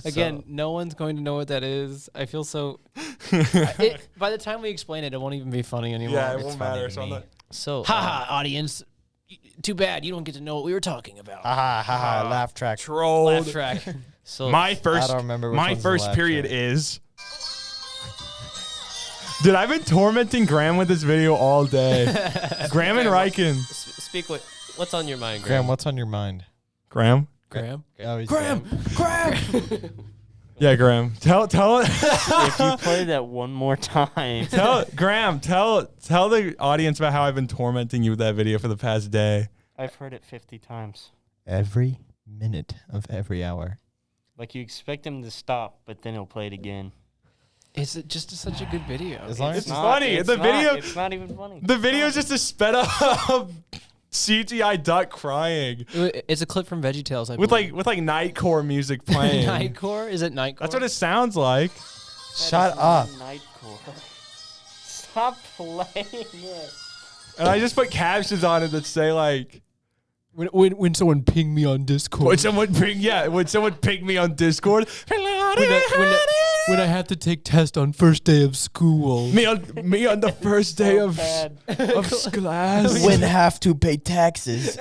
B: again, no one's going to know what that is. I feel so. By the time we explain it, it won't even be funny anymore.
D: Yeah, it
C: It's
D: won't
C: funny
D: matter.
C: to
D: So I'm
C: me.
D: not-
E: So
B: Haha, audience. Too bad you don't get to know what we were talking about.
C: Haha, haha, laugh track.
D: trolled.
B: Laugh track.
E: so
D: My first,
C: I don't remember which
D: my
C: one's the
D: first
C: laugh
D: period
C: track.
D: is. Dude, I've been tormenting Graham with this video all day. Graham and Riken.
E: speak what's on your mind,
C: Graham,
E: Graham.
C: what's on your mind?
D: Graham,
B: Graham.
C: Oh, he's
B: Graham.
D: Yeah, Graham. Tell
A: If you play that one more time.
D: Graham, tell the audience about how I've been tormenting you with that video for the past day.
A: I've heard it 50 times.
C: every minute of every hour.
A: Like you expect him to stop, but then he'll play it again.
B: It's just such a good video.
C: As long as
D: It's funny.
A: It's
D: The
A: not,
D: video.
A: It's not even funny.
D: The video is just a sped up CGI duck crying
B: It's a clip from VeggieTales, I
D: with
B: believe.
D: like Nightcore music playing.
B: Nightcore? Is it Nightcore?
D: That's what it sounds like.
C: Shut up.
A: Nightcore. Stop playing it.
D: And I just put captions on it that say like,
B: When someone pinged me on Discord.
D: when someone ping me on Discord.
B: When I have to take test on first day of school.
D: me on the first day of
A: Bad.
D: class.
C: When have to pay taxes.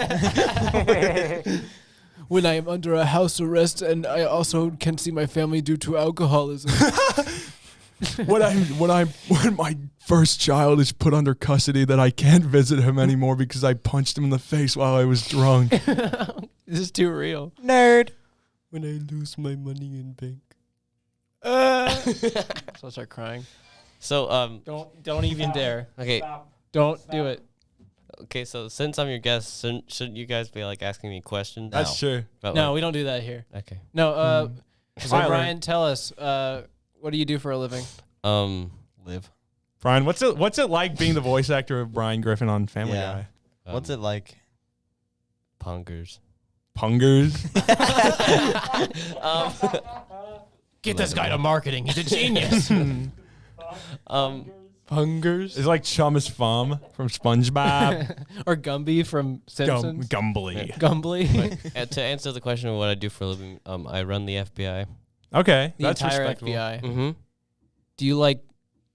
B: When I am under a house arrest and I also can't see my family due to alcoholism.
D: when my first child is put under custody that I can't visit him anymore because I punched him in the face while I was drunk.
B: This is too real.
C: Nerd.
B: When I lose my money in bank. So I start crying.
E: So
B: Don't even dare.
E: okay,
B: Don't do it.
E: okay. So since I'm your guest, shouldn't you guys be like asking me questions?
D: That's true.
E: About,
B: No,
E: like-
B: we don't do that here.
E: Okay.
B: No, so
D: Tyler.
B: Brian, tell us, what do you do for a living?
C: Live.
D: Brian, what's it like being the voice actor of Brian Griffin on Family
C: Yeah.
D: Guy?
C: What's it like?
E: Pungers.
D: Pungers.
B: Get this guy to marketing. He's a genius. Pungers.
D: It's like Chum is Fum from SpongeBob.
B: Or Gumby from Simpsons.
D: Gumbly.
B: Gumbly.
E: And to answer the question of what I do for a living, I run the FBI.
D: Okay,
B: The
D: that's
B: entire
D: respectable.
B: FBI.
E: Mm-hmm.
B: Do you like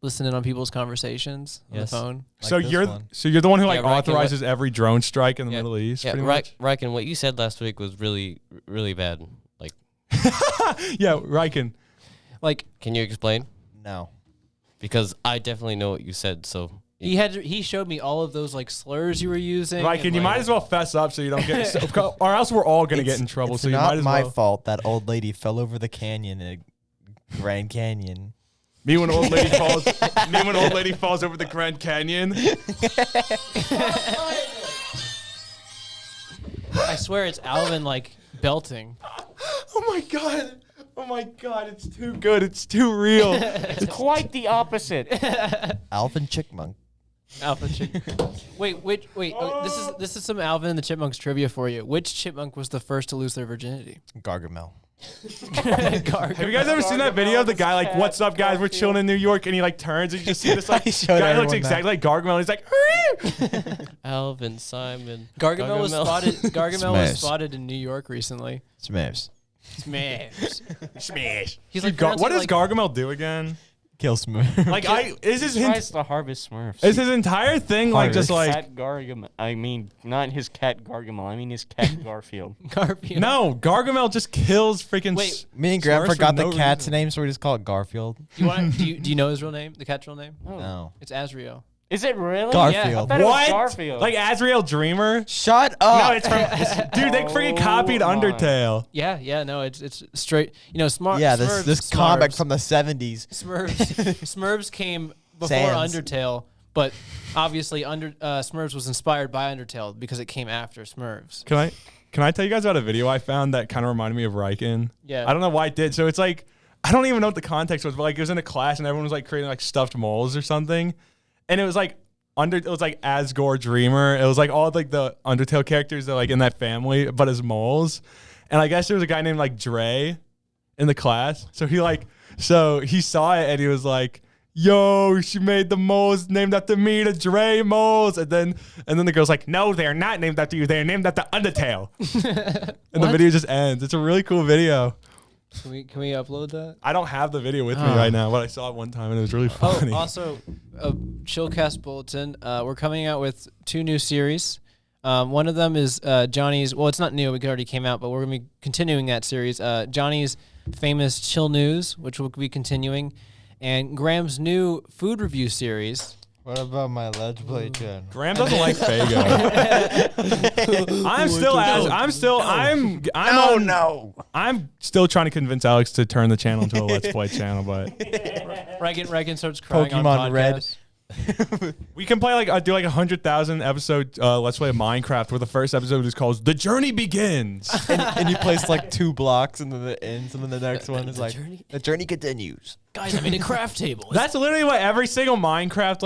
B: listen in on people's conversations on
E: Yes.
B: the phone?
C: Like
D: So
C: this
D: you're
C: one.
D: the one who
E: Yeah,
D: like
E: Ryan,
D: authorizes every drone strike in the
E: Yeah.
D: Middle East.
E: Yeah,
D: pretty much.
E: Riken, what you said last week was really, really bad. Like,
D: Yeah, Riken.
B: Like
E: can you explain?
C: No.
E: Because I definitely know what you said. So
B: he showed me all of those like slurs you were using.
D: Riken,
B: and,
D: you
B: like-
D: might as well fess up so you don't get, or else we're all gonna get in trouble.
C: It's
D: So you
C: not
D: might as
C: my
D: well.
C: fault that old lady fell over the canyon in Grand Canyon.
D: Me when old lady falls. Me when old lady falls over the Grand Canyon.
B: I swear it's Alvin like belting.
D: Oh my god. Oh my god, it's too good. It's too real.
A: It's quite the opposite.
C: Alvin Chickmunk.
B: Alvin Chipmunk. Wait. This is some Alvin and the Chipmunks trivia for you. Which chipmunk was the first to lose their virginity?
C: Gargamel.
D: Have you guys ever seen that video of the guy like, "What's up, guys? We're chilling in New York," and he like turns and you just see this like
C: I showed
D: guy who looks
C: everyone
D: exactly like Gargamel. And he's like,
E: Alvin, Simon,
B: Gargamel was spotted. Gargamel was
C: Smash.
B: spotted in New York recently.
C: Smash.
B: Smash.
D: "Smash."
B: He's
D: Dude,
B: like, pronouncing
D: what does
B: like-
D: Gargamel do again?
C: Kill Smurf.
D: Like, is his
A: Tries to harvest Smurfs.
D: is his entire thing like just like
A: cat Gargamel. I mean, not his cat Gargamel. I mean his cat Garfield.
B: Garfield.
D: no? Gargamel just kills freaking.
B: Wait,
C: Me and Graham
D: Smurfs for
C: forgot
D: no
C: the cat's
D: reason.
C: name, so we just call it Garfield.
B: Do you know his real name? The cat's real name?
A: Oh.
C: No.
B: It's Azrael.
A: Is it really?
C: Garfield.
A: I thought it was
D: What?
A: Garfield.
D: Like Azrael Dreamer?
C: Shut up.
D: No, it's from dude. They freaking copied
A: Oh my.
D: Undertale.
B: Yeah. No, it's straight. You know, smart.
C: Yeah,
B: Smurfs,
C: this comic
B: Smurfs.
C: from the 70s.
B: Smurfs came before
C: Sans.
B: Undertale, but obviously Smurfs was inspired by Undertale because it came after Smurfs.
D: Can I tell you guys about a video I found that kind of reminded me of Riken?
B: Yeah.
D: I don't know why it did. So it's like I don't even know what the context was, but like it was in a class and everyone was like creating like stuffed moles or something, and it was like Asgore Dreamer. It was like all like the Undertale characters that are like in that family, but as moles. And I guess there was a guy named like Dre in the class. So he saw it and he was like, "Yo, she made the moles named after me, the Dre moles." And then the girl's like, "No, they're not named after you. They're named after Undertale." And the
B: What?
D: video just ends. It's a really cool video.
B: Can we upload that?
D: I don't have the video with me right now, but I saw it one time and it was really
B: Oh,
D: funny.
B: also, a Chillcast bulletin. We're coming out with 2 new series. One of them is Johnny's. Well, it's not new; it already came out, but we're gonna be continuing that series. Johnny's famous Chill News, which we'll be continuing, and Graham's new food review series.
C: What about my Let's Play channel?
D: Graham doesn't like Fago. I'm still trying to convince Alex to turn the channel into a Let's Play channel, but
B: Reagan starts crying on
C: Pokemon Red.
B: podcasts.
D: we can play do like 100,000 episode Let's Play of Minecraft where the first episode is called The Journey Begins.
C: and you place like 2 blocks and then it ends and then the next one is like the journey continues.
B: Guys, I made a craft table.
D: That's literally what every single Minecraft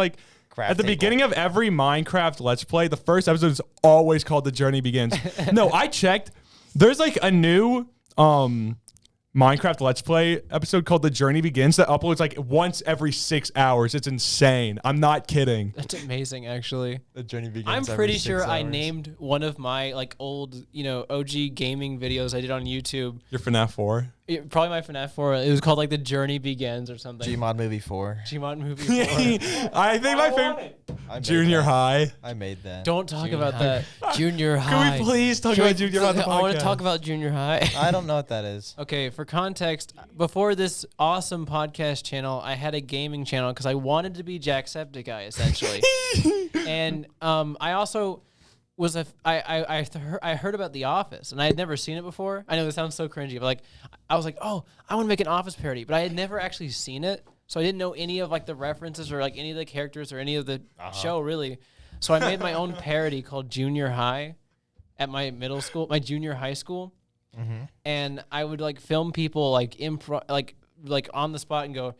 D: at the
C: table.
D: beginning of every Minecraft Let's Play, the first episode is always called The Journey Begins. No, I checked. There's like a new Minecraft Let's Play episode called The Journey Begins that uploads like once every 6 hours. It's insane. I'm not kidding.
B: That's amazing, actually.
C: The journey begins.
B: I'm
C: every
B: pretty
C: 6
B: sure I
C: hours.
B: named one of my like old, OG gaming videos I did on YouTube.
D: Your FNAF 4.
B: Probably my FNAF 4. It was called like The Journey Begins or something.
C: Gmod Movie 4.
B: Gmod movie 4.
D: I think my favorite
C: I made
D: Junior
C: that.
D: High.
C: I made that.
B: Don't talk
E: Junior
B: about
E: high.
B: that. Junior
D: Can
B: high.
D: we please talk about Junior High? on the
E: I want to
D: podcast?
E: talk about junior high.
C: I don't know what that is.
B: Okay, for context, before this awesome podcast channel, I had a gaming channel because I wanted to be Jacksepticeye, essentially. And I also was I heard about The Office, and I had never seen it before. I know this sounds so cringy, but like I was like, oh, I want to make an Office parody, but I had never actually seen it, so I didn't know any of like the references or like any of the characters or any of the show really. So I made my own parody called Junior High at my junior high school. And I would like film people like like on the spot and go,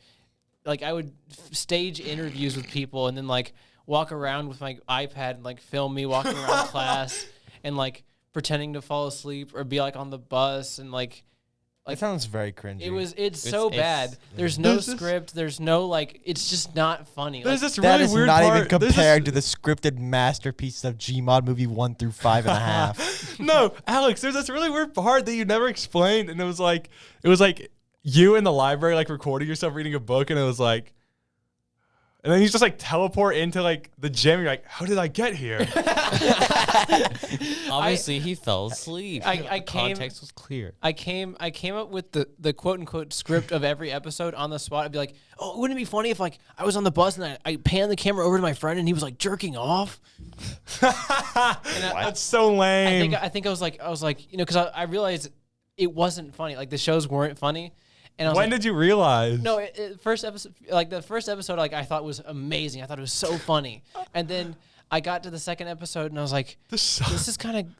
B: like I would stage interviews with people and then like walk around with my iPad and like film me walking around class and like pretending to fall asleep or be like on the bus and like
C: That sounds very cringy.
B: it's so bad. There's no script. There's no like. It's just not funny.
D: There's
B: Like,
D: this
C: That
D: really
C: is
D: weird
C: not
D: part.
C: even compared to the scripted masterpiece of Gmod Movie 1 through 5.5.
D: No, Alex, there's this really weird part that you never explained, and it was like you in the library like recording yourself reading a book, and it was like, and then you just like teleport into like the gym. You're like, how did I get here?
E: Obviously, he fell asleep. Context was clear.
B: I came up with the quote unquote script of every episode on the spot. I'd be like, oh, wouldn't it be funny if like I was on the bus and I panned the camera over to my friend and he was like jerking off.
D: That's so lame.
B: I think I was like because I realized it wasn't funny. Like the shows weren't funny. And I was
D: When
B: like,
D: did you realize?
B: No, the first episode, like I thought was amazing. I thought it was so funny. And then I got to the second episode and I was like, this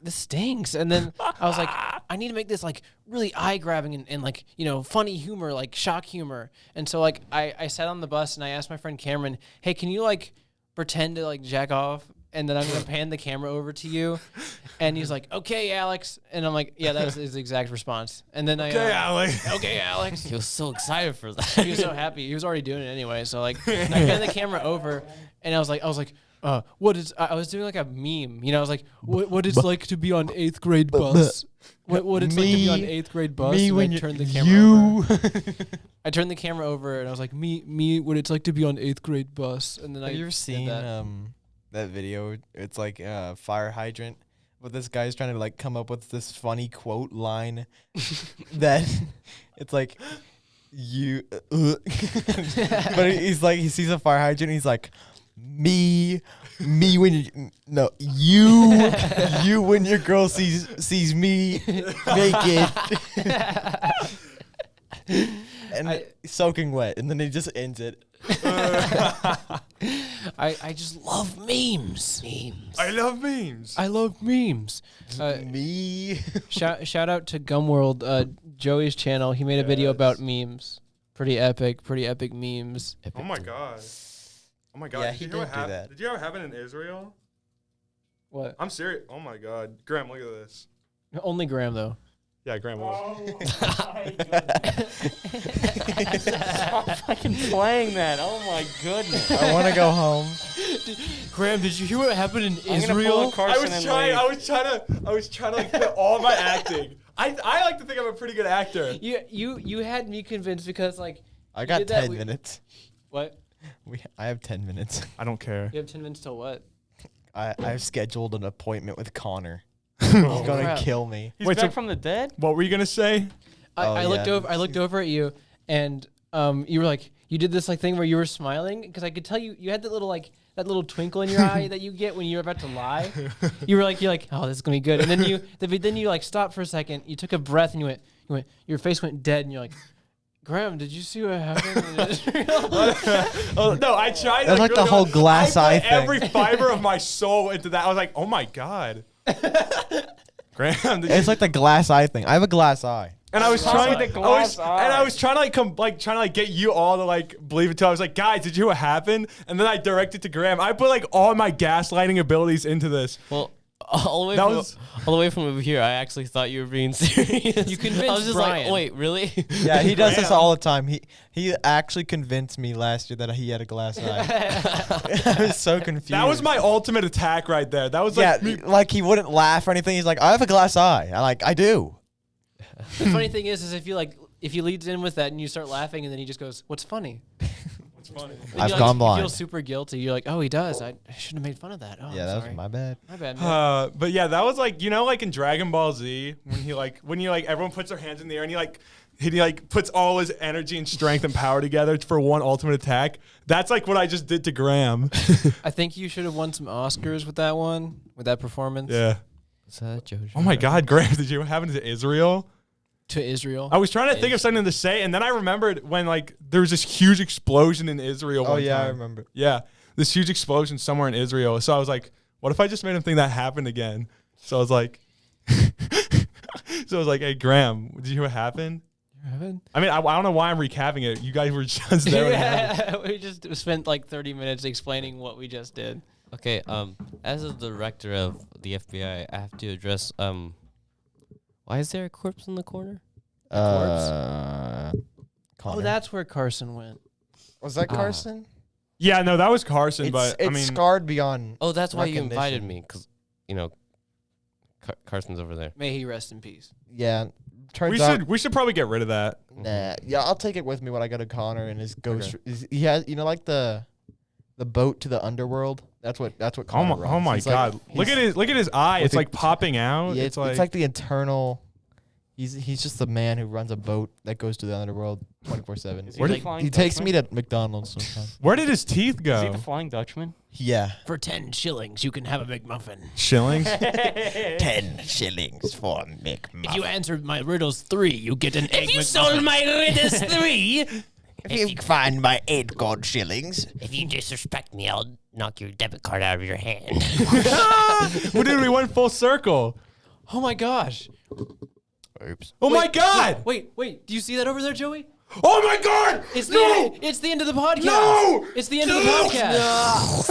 B: stinks. And then I was like, I need to make this like really eye grabbing and like, funny humor, like shock humor. And so like I sat on the bus and I asked my friend Cameron, hey, can you like pretend to like jack off? And then I'm going to pan the camera over to you. And he's like, okay, Alex. And I'm like, yeah, that was his exact response. And then
D: Okay, Alex.
B: okay, Alex.
E: He was so excited for that.
B: He was so happy. He was already doing it anyway. So like, I panned the camera over, and I was like, what is? I was doing like a meme. I was like, what it's like to be on 8th grade bus. What it's like to be on 8th grade bus.
C: Me
B: and
C: when
B: I
C: you
B: turned the camera over. I turned the camera over, and I was like, me what it's like to be on 8th grade bus. And then
C: Have you ever
B: did
C: seen that video? It's like a fire hydrant, but this guy's trying to like come up with this funny quote line that it's like you, but he's like he sees a fire hydrant, and he's like me when you when your girl sees me naked. And soaking wet, and then he just ends it.
B: I just love memes.
D: I love memes.
B: I love memes.
C: Me.
B: Shout out to Gumworld, Joey's channel. He made a video about memes. Pretty epic memes.
D: Oh my god. Oh my god.
C: Yeah,
D: Did
C: he
D: you know
C: did
D: what
C: do that.
D: Did you ever happen in Israel?
B: What?
D: I'm serious. Oh my god. Graham, look at this.
B: Only Graham though.
D: Yeah, Graham was.
A: Stop fucking playing that. Oh my goodness.
C: I want to go home.
B: Graham, did you hear what happened in
A: I'm gonna pull a Carson and leave.
D: I was trying to like put all my acting. I like to think I'm a pretty good actor.
B: You had me convinced because like
C: I got
B: did that,
C: 10 minutes.
B: What?
C: I have 10 minutes.
D: I don't care.
B: You have 10 minutes till what?
C: I've scheduled an appointment with Connor.
B: Oh,
C: He's gonna
B: crap.
C: kill me.
A: He's
D: Wait,
A: back
D: so-
A: from the dead?
D: What were you gonna say?
B: I looked
C: yeah.
B: over. I looked over at you, and you were like, you did this like thing where you were smiling because I could tell you had that little like that little twinkle in your eye that you get when you're about to lie. You're like, oh, this is gonna be good. And then you like stop for a second. You took a breath and you went. Your face went dead, and you're like, Graham, did you see what happened?
D: Oh no, I tried.
C: That's like the whole glass eye
D: I put
C: thing.
D: every fiber of my soul into that. I was like, oh my god. Graham,
C: It's like the glass eye thing. I have a glass eye.
D: and I was trying
A: the glass
D: I was trying to get you all to like believe it too. I was like, guys, did you hear what happened? And then I directed to Graham. I put like all my gaslighting abilities into this.
E: Well, all the way from over here, I actually thought you were being serious.
B: You convinced
E: I was just
B: Brian.
E: like, wait, really?
C: Yeah, he does this
D: Graham.
C: all the time. He actually convinced me last year that he had a glass eye. I was so confused.
D: That was my ultimate attack right there. That was
C: Yeah,
D: like me.
C: like he wouldn't laugh or anything. He's like, I have a glass eye. I do.
B: The funny thing is if he leads in with that and you start laughing and then he just goes, "What's funny?"
D: It's funny.
B: And
C: I've
B: you,
C: gone
B: You
C: blind.
B: feel super guilty. You're like, "Oh, he does. I shouldn't have made fun of that." Oh,
C: Yeah,
B: I'm
C: that
B: sorry.
C: was my bad.
B: My bad. Man.
D: But yeah, that was like, like in Dragon Ball Z when everyone puts their hands in the air and he puts all his energy and strength and power together for one ultimate attack. That's like what I just did to Graham.
B: I think you should have won some Oscars with that one, with that performance.
D: Yeah.
E: Is that Jojo?
D: Oh my God, Graham, did you happen to Israel?
B: To Israel.
D: I was trying to think of something to say, and then I remembered when like there was this huge explosion in Israel.
C: Oh
D: one
C: yeah, I
D: time.
C: remember.
D: Yeah, this huge explosion somewhere in Israel. So I was like, what if I just made him think that happened again? So I was like, hey Graham, did you hear what happened? I mean, I don't know why I'm recapping it. You guys were just there.
B: Yeah, we just spent like 30 minutes explaining what we just did.
E: Okay, as a director of the FBI, I have to address why is there a corpse in the corner?
C: Connor.
B: Oh, that's where Carson went.
C: Was that
E: Ah.
C: Carson?
D: Yeah, no, that was Carson, but
C: it's
D: I mean,
C: scarred beyond.
E: Oh, that's why you invited
C: recognition.
E: me, because Carson's over there.
B: May he rest in peace.
C: Yeah, turns out.
D: we should probably get rid of that.
C: Nah, yeah, I'll take it with me when I go to Connor and his ghost. He has, like the boat to the underworld. That's what Connor runs.
D: Oh my
C: It's like-
D: God! Look at his eye.
C: with
D: It's
C: the-
D: like popping out.
C: Yeah,
D: it's
C: it's like the internal. He's just the man who runs a boat that goes to the underworld 24/7.
A: Is
D: Where
A: he
D: did-
A: the Flying
C: He takes me
A: Dutchman?
C: to McDonald's sometimes.
D: where did his teeth
A: Is he
D: go?
A: the Flying Dutchman?
C: Yeah.
B: For 10 shillings, you can have a McMuffin.
D: Shillings.
C: 10 shillings for McMuffin.
B: If you answered my riddles 3, you get an egg.
F: If you sold my riddles 3,
C: If you find my 8 gold shillings.
F: if you disrespect me, I'll knock your debit card out of your hand.
D: Well, dude, we went full circle.
B: Oh my gosh.
C: Oops.
D: Oh my God!
B: Wait. Do you see that over there, Joey?
D: Oh my God!
B: It's
D: No!
B: the end of the podcast.
D: No!
B: It's the end of the podcast.